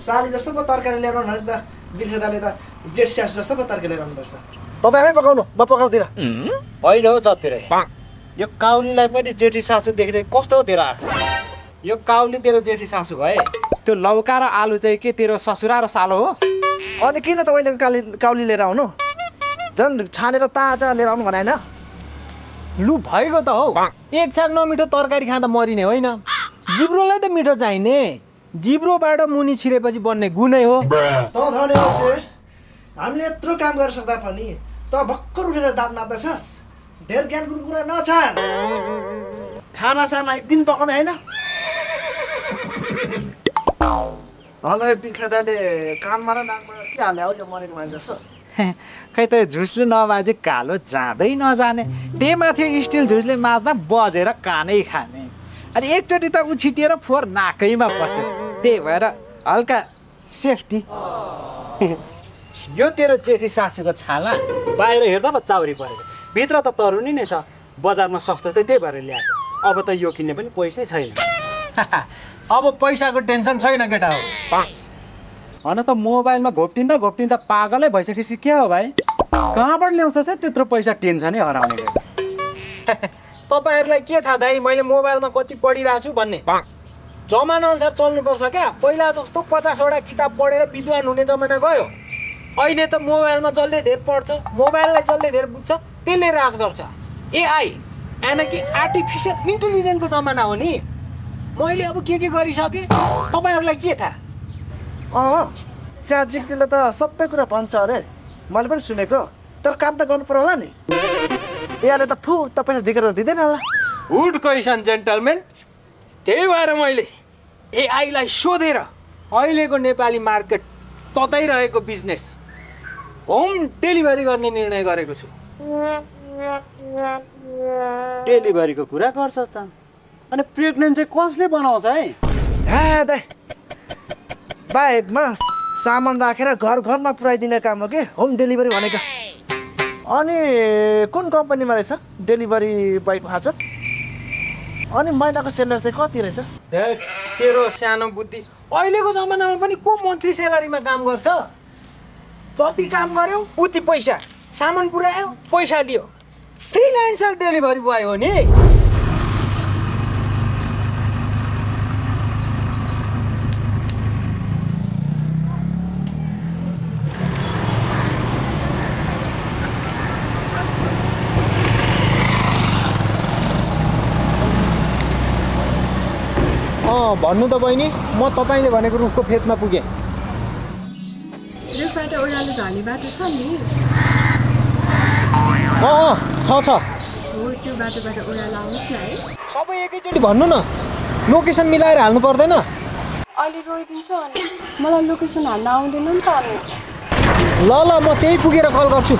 साली जस्तो पो तरकारी ल्याउनु भने त बिर्खेदाले त जेठ स्यास जस्तो पो तरकारी ल्याउनु पर्छ। तपाईँ आफै पकाउनु, म पकाउँदिनँ। होइन हौ जतिरै यो काउलीलाई पनि जेठी सासु देख्ने कस्तो हो तेरो आँखा? यो काउली तेरो जेठी सासु भए त्यो लौका र आलु चाहिँ के तेरो ससुरा र सालो हो? अनि किन तपाईँले काउली लिएर आउनु? झन् छानेर ताजा लिएर आउनु भने होइन? लु भएको त हौ, एक छाक नमिठो तरकारी खाँदा मरिने होइन, जिब्रोलाई त मिठो चाहिने। जिब्रोबाट मुनि छिरेपछि बन्ने गुनै हो। हामीले यत्रो काम गर्न सक्दा पनि त भक्कर उठेर दाँत मार्दैछस्। धेर ज्ञानको कुरा नछाड। खाना साना एक दिन पकाउने होइन। बिर्खेदाले कानमा र नाकमा के हाल्यो हौ यो मरेको मान्छे जस्तो? खै त झुसले नमाझे कालो जाँदै नजाने, त्यही माथि स्टिल झुसले माझ्दा बजेर कानै खाने। अनि एकचोटि त उछिटिएर फोहोर नाकैमा पस्यो, त्यही भएर हल्का सेफ्टी। यो तेरो जेठी सासूको छाला बाहिर हेर्दा पो चाउरी परेको, भित्र त तरुनी नै छ। बजारमा सस्तो चाहिँ त्यही भएर ल्याएको। अब त यो किन्ने पनि पैसै छैन। अब पैसाको टेन्सन छैन केटा हो। होइन त मोबाइलमा घोप्टिँदा पागलै भइसकेपछि के हो भाइ? कहाँबाट ल्याउँछ चाहिँ त्यत्रो पैसा टेन्सनै हराउने? तपाईँहरूलाई के थाहा दाइ, मैले मोबाइलमा कति पढिरहेको छु भन्ने? जमाना अनुसार चल्नुपर्छ क्या। पहिला जस्तो 50वटा किताब पढेर विद्वान हुने जमाना गयो। अहिले त मोबाइलमा जसले धेर पढ्छ, मोबाइललाई जसले धेर बुझ्छ, त्यसले राज गर्छ। एआई यानि कि आर्टिफिसियल इन्टेलिजेन्सको जमाना हो नि। मैले अब के गरिसकेँ, तपाईँहरूलाई के थाहा? च्याटजिपिटीले त सबै कुरा भन्छ अरे, मैले पनि सुनेको। तर काम त गर्नु पर्यो होला नि। यसले त फुट त पैसा झिकेर दिँदैन होला। Good question gentlemen. त्यही भएर मैले एआईलाई सोधेर अहिलेको नेपाली मार्केट तताइरहेको बिजनेस होम डेलिभरी गर्ने निर्णय गरेको छु। डेलिभरीको कुरा गर्छस् त? अनि प्रेग्नेन्ट चाहिँ कसले बनाउँछ है? हे दाइ, बाइकमा सामान राखेर घरमा पुऱ्याइदिने काम हो कि होम डेलिभरी भनेको। अनि कुन कम्पनीमा रहेछ डेलिभरी बोयको खाँचो? अनि महिनाको सेलरी चाहिँ कति रहेछ? तेरो सानो बुद्धि। अहिलेको जमानामा पनि को मन्थली सेलरीमा काम गर्छ? जति काम गर्यो उति पैसा, सामान पुऱ्यायो पैसा लियो। फ्रिलान्सर डेलिभरी बोय हो नि। भन्नु त बहिनी, म तपाईँले भनेको रुखको फेदमा पुगेँ। रुखबाट ओह्रालो झर्ने बाटो छ नि? छ। हो, त्यो बाटोबाट ओह्रालो आउनुहोस् न है। सबै एकैचोटि भन्नु न, लोकेसन मिलाएर हाल्नु पर्दैन? अहिले रोइदिन्छु अनि मलाई लोकेसन हाल्न आउँदैन नि त। ल म त्यही पुगेर कल गर्छु।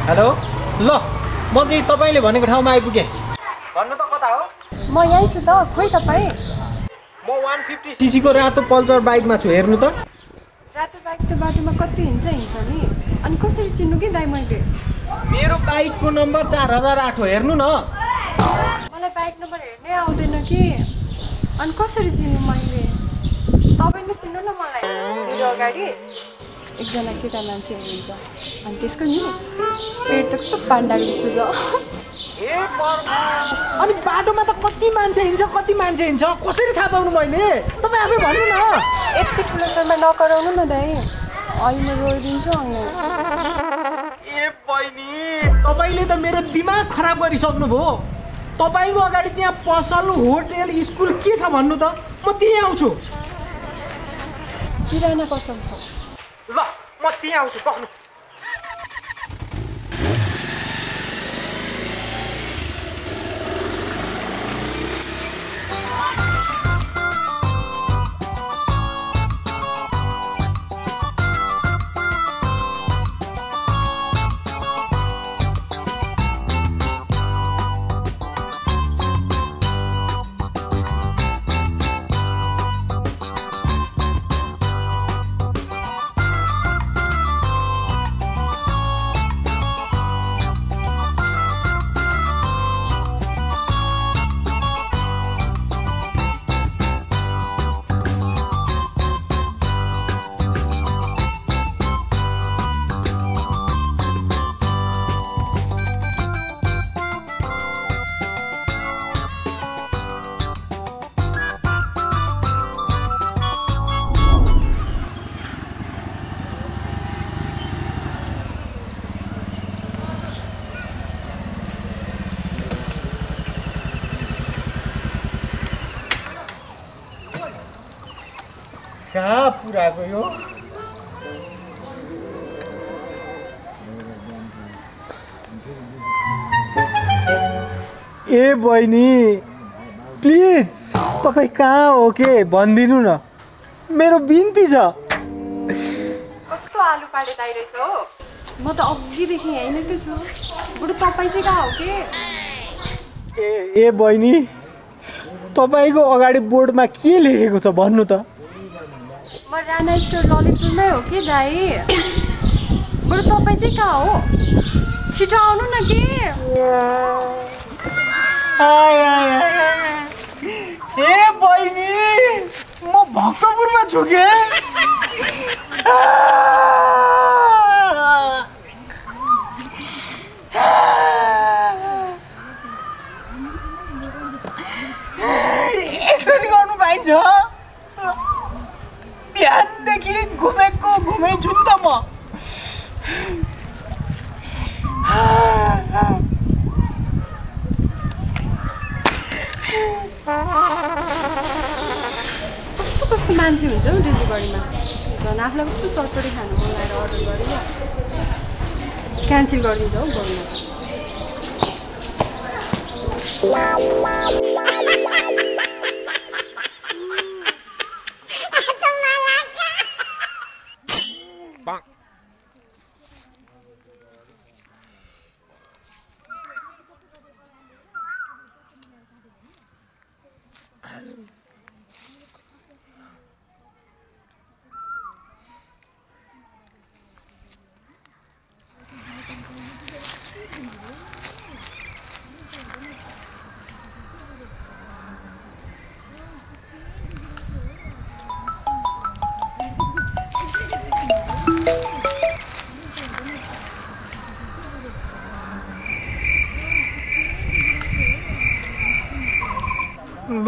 हेलो, ल म चाहिँ तपाईँले भनेको ठाउँमा आइपुगेँ। भन्नु त कता हो? म यहीँ छु त। खोइ तपाईँ? म 150cc को रातो पल्सर बाइकमा छु, हेर्नु त। रातो बाइक त बाटोमा कति हिँड्छ नि। अनि कसरी चिन्नु कि दाइ मैले? मेरो बाइकको नम्बर 4008 हो, हेर्नु न। मलाई बाइक नम्बर हेर्नै आउँदैन कि। अनि कसरी चिन्नु मैले? तपाईँले चिन्नु न मलाई। मेरो अगाडि एकजना केटा मान्छे हुनुहुन्छ, अनि त्यसको नि पेट त कस्तो पाण्डाको जस्तो छ। अनि बाटोमा त कति मान्छे हिँड्छ, कसरी थाहा पाउनु मैले? तपाईँ आफै भन्नु न। यति ठुलो स्वरमा नकराउनु न दाइ, अहिले म रोइदिन्छु। ए बहिनी, तपाईँले त मेरो दिमाग खराब गरिसक्नु भयो। तपाईँको अगाडि त्यहाँ पसल, होटेल, स्कुल के छ भन्नु त? म त्यहीँ आउँछु। किराना पसल छ। ल म त्यहीँ आउँछु, पक्नु। कहाँ पुऱ्याएको यो ए बहिनी प्लिज तपाईँ कहाँ हो के भनिदिनु न मेरो बिन्ती छ कस्तो आलु पाडे दाइरहेछ हो म त अघिदेखि यहीँ नै छु बरु तपाईँ चाहिँ कहाँ हो के ए बहिनी तपाईँको अगाडि बोर्डमा के लेखेको छ भन्नु त म राणा स्टोर ललितपुरमै हो कि दाइ बरु तपाईँ चाहिँ कहाँ हो छिटो आउनु न के ए बहिनी म भक्तपुरमा छु के यसरी गर्नु पाइन्छ बिहानदेखि घुमै छु नि त म कस्तो कस्तो मान्छे हुन्छ हौ डेलिभरीमा झन् आफूलाई कस्तो चटपटी खानु मन लागेर अर्डर गरेर क्यान्सल गरिदिन्छ हौ गर्नु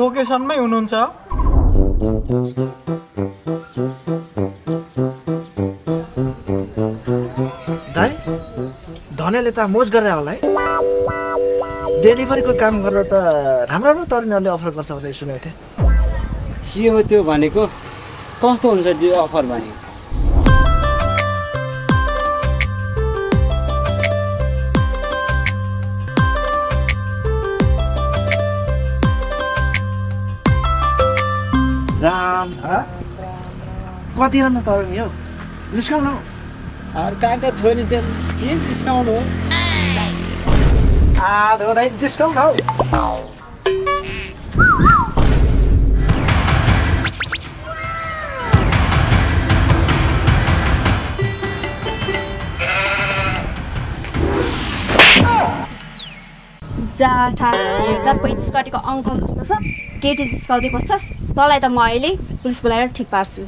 लोकेसनमै हुनुहुन्छ दाइ धनेले त मोज गरेर होला है डेलिभरीको काम गरेर त राम्रो तरिकाले अफर गर्छ भनेर सुनेको थिएँ के हो त्यो भनेको कस्तो हुन्छ त्यो अफर भनेको राम कति राम्रो तर नि हौ डिस्काउन्ट हौ अर्काका छोरी चाहिँ के डिस्काउन्ट हो आधो दाइ डिस्काउन्ट हौ जाठा हेर्दा 35 कटिको अङ्कल जस्तो छ केटी जिस्काउँदै बस्छस् तँलाई त म अहिले पुलिस बोलाएर ठिक पार्छु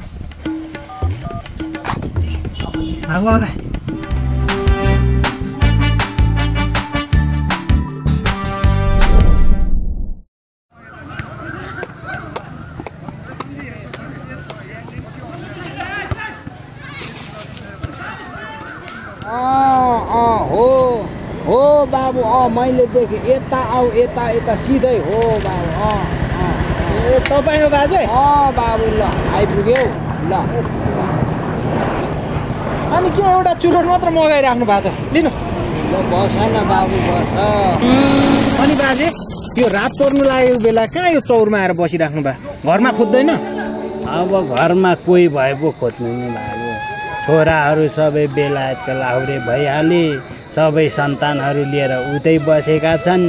हो बाबु मैले देखेँ यता आऊ यता सिधै हो बाबु ए तपाईँ हो बाजे बाबु ल आइपुग्यो ल अनि के एउटा चुरोट मात्र मगाइराख्नु भएको त लिनु ल बस न बाबु बस अनि बाजे यो रात पर्नु लागेको बेला कहाँ यो चौरमा आएर बसिराख्नु भयो घरमा खोज्दैन अब घरमा कोही भए पो खोज्नु नि बाबु छोराहरू सबै बेलायतका लाहुरे भइहाले सबै सन्तानहरू लिएर उतै बसेका छन्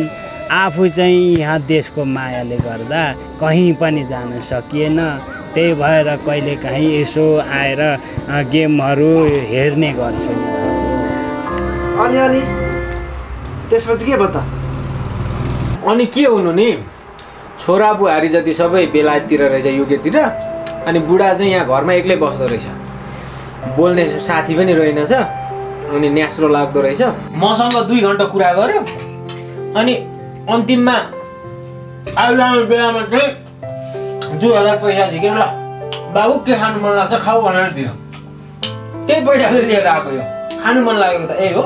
आफू चाहिँ यहाँ देशको मायाले गर्दा कहीँ पनि जान सकिएन त्यही भएर कहिलेकाहीँ यसो आएर गेमहरू हेर्ने गर्छु अनि त्यसपछि के भयो त अनि के हुनु नि छोरा बुहारी जति सबै बेलायततिर रहेछ युकेतिर अनि बुढा चाहिँ यहाँ घरमा एक्लै बस्दो रहेछ बोल्ने साथी पनि रहेनछ अनि न्यास्रो लाग्दो रहेछ मसँग 2 घन्टा कुरा गर्यो अनि अन्तिममा आइलाने बेलामा चाहिँ 2000 पैसा झिकेर ल बाबु के खानु मन लाग्छ खाऊ भनेर दियो त्यही पैसाले लिएर आएको यो खानु मन लागेको त हो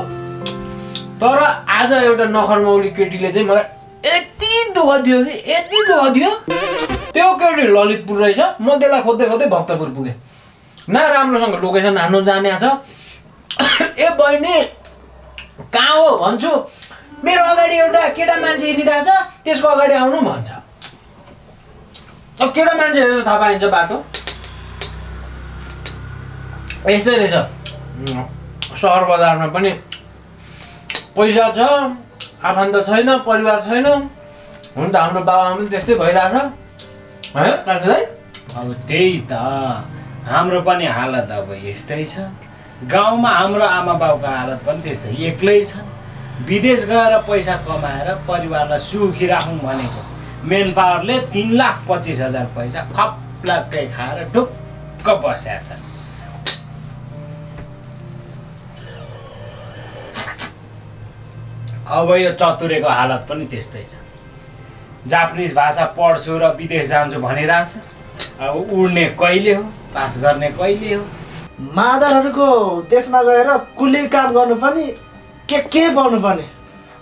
तर आज एउटा नखर मौली केटीले चाहिँ मलाई यति दुःख दियो कि यति दुःख दियो त्यो केटी ललितपुर रहेछ, म त्यसलाई खोज्दै खोज्दै भक्तपुर पुगेँ। न राम्रोसँग लोकेसन हान्नु जाने छ। ए बहिनी कहाँ हो भन्छु, मेरो अगाडि एउटा केटा मान्छे हिँडिरहेछ, त्यसको अगाडि आउनु भन्छ। अब केटा मान्छे हेरेर थाहा पाइन्छ बाटो। यस्तै रहेछ सहर बजारमा पनि। पैसा छ, आफन्त छैन, परिवार छैन। हुन त हाम्रो बाबाआमाले त्यस्तै भइरहेछ है कान्छुलाई। अब त्यही त हाम्रो पनि हालत अब यस्तै छ। गाउँमा हाम्रो आमा बाउको हालत पनि त्यस्तै, एक्लै छन्। विदेश गएर पैसा कमाएर परिवारलाई सुखी राखौँ भनेको मेन पावरले 3,25,000 पैसा खप्लाक्कै खाएर ढुक्क बसेका छन्। अब यो चतुरेको हालत पनि त्यस्तै छ। जापानिज भाषा पढ्छु र विदेश जान्छु भनिरहेछ। अब उड्ने कहिले हो, पास गर्ने कहिले हो। मादरहरूको देशमा गएर कुली काम गर्नु पनि के पाउनुपर्ने।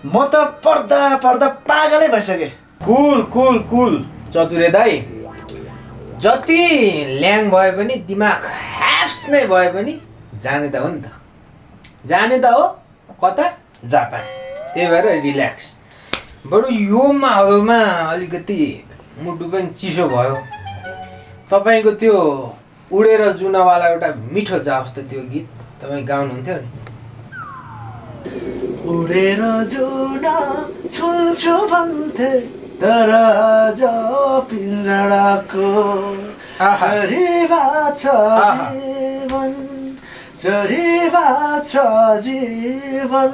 म त पढ्दा पढ्दा पागलै भइसकेँ। कुल चतुरे दाई, जति ल्याङ भए पनि दिमाग ह्याप्स नै भए पनि जाने त हो नि त। जाने त हो कता? जापान। त्यही भएर रिल्याक्स। बरु यो माहौलमा अलिकति मुटु पनि चिसो भयो। तपाईँको त्यो उडेर जुनवाला एउटा मिठो जाओस् त त्यो गीत तपाईँ गाउनुहुन्थ्यो नि। उडेर जुन छुन्छु भन्थे तर आज पिञ्जडाको चरिवा छ जीवन, चरिवा छ जीवन।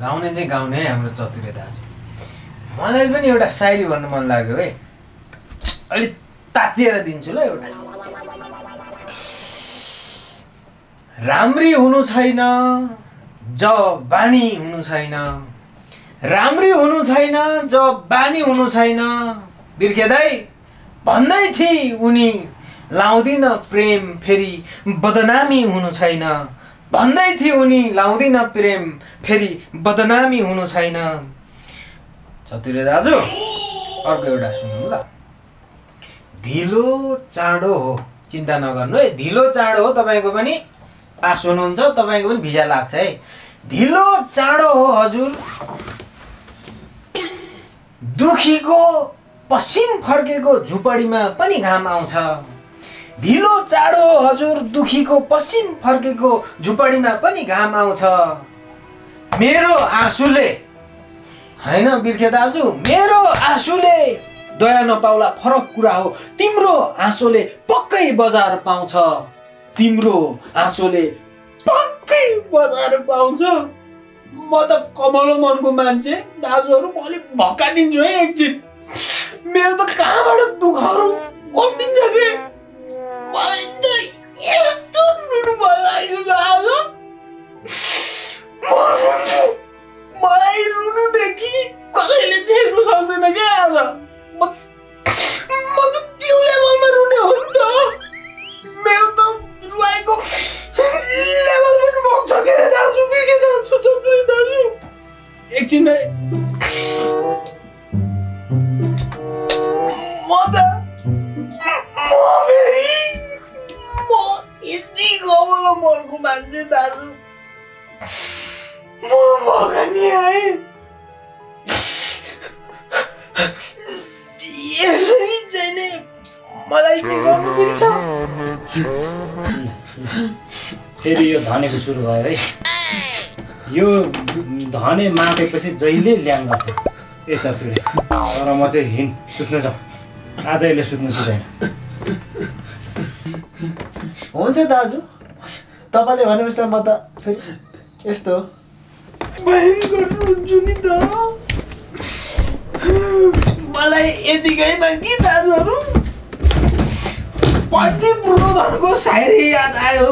गाउने चाहिँ गाउने है हाम्रो चतुरे दाजु। मलाई पनि एउटा शायरी भन्नु मन लाग्यो है। अलिक तातिएर दिन्छु ल एउटा। राम्री हुनु छैन, बानी हुनु छैन। राम्री हुनु छैन, बानी हुनु छैन। बिर्खे दाई भन्दै थिए उनी, लाउँदिन प्रेम फेरि बदनामी हुनु छैन। भन्दै थिए उनी, लाउँदिन प्रेम फेरि बदनामी हुनु छैन। चतुरे दाजु अर्को एउटा सुन्नु ल। ढिलो चाँडो हो, चिन्ता नगर्नु है। ढिलो चाँडो हो, तपाईँको पनि पास हुनुहुन्छ, तपाईँको पनि भिजा लाग्छ है। ढिलो चाँडो हो हजुर, दुखीको पश्चिम फर्केको झुपडीमा पनि घाम आउँछ। ढिलो चाँडो हो हजुर, दुखीको पश्चिम फर्केको झुपडीमा पनि घाम आउँछ। मेरो आँसुले हैन बिर्खे दाजु, मेरो आँसुले दया नपाउला फरक कुरा हो। तिम्रो आँसुले पक्कै बजार पाउँछ। तिम्रो आँसुले पक्कै बजार पाउँछ। म त कमलो मनको मान्छे दाजुहरू, म अलिक भक्कानिन्छु है एकछिन। मेरो त कहाँबाट दुःखहरू कोटिन्छ के। मलाई त एकदम रुनु मन लागेको आज। म रुन्छु, मलाई रुनुदेखि कसैले छेड्नु सक्दैन क्या आज। म त त्यो लेभलमा रुने हो नि त। मेरो त रुवाएको लेभल पनि बग्छ के दाजु, बिर्खे दाजु, चतुरे दाजु। एकछिन है। म यति कमलो मनको मान्छे दाजु, म भगानी आएँ। यसरी चाहिँ नि मलाई चाहिँ गर्नु मिल्छ। फेरि यो धनेको सुरु भयो है। यो धने माटेपछि जहिले ल्याङ गर्छ ए चतुरे। तर म चाहिँ सुत्नु जाउँ, आजैले सुत्नु सुत्दैन। हुन्छ दाजु, तपाईँले भनेपछि म त फेरि यस्तो भयङ्कर रुन्छु नि त। मलाई यतिकैमा कि दाजुहरू प्रदीप रुदनको शायरी याद आयो।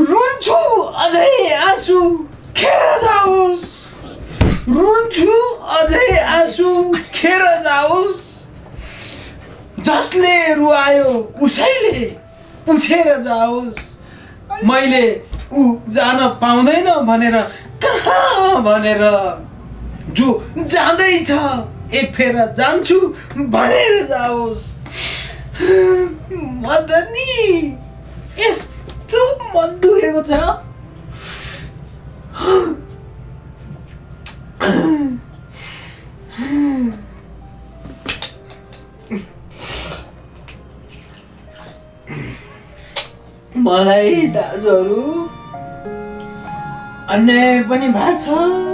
रुन्छु अझै आँसु खेर जाओस्, रुन्छु अझै आँसु खेर जाओस्। जसले रुवायो उसैले पुछेर जाओस्। मैले ऊ जान पाउँदैन भनेर कहाँ भनेर, जो जाँदैछ एफेर जान्छु भनेर जाओस्। मदनी यस्तो मन दुखेको छ। मलाई दाजुहरू अन्याय पनि भएको छ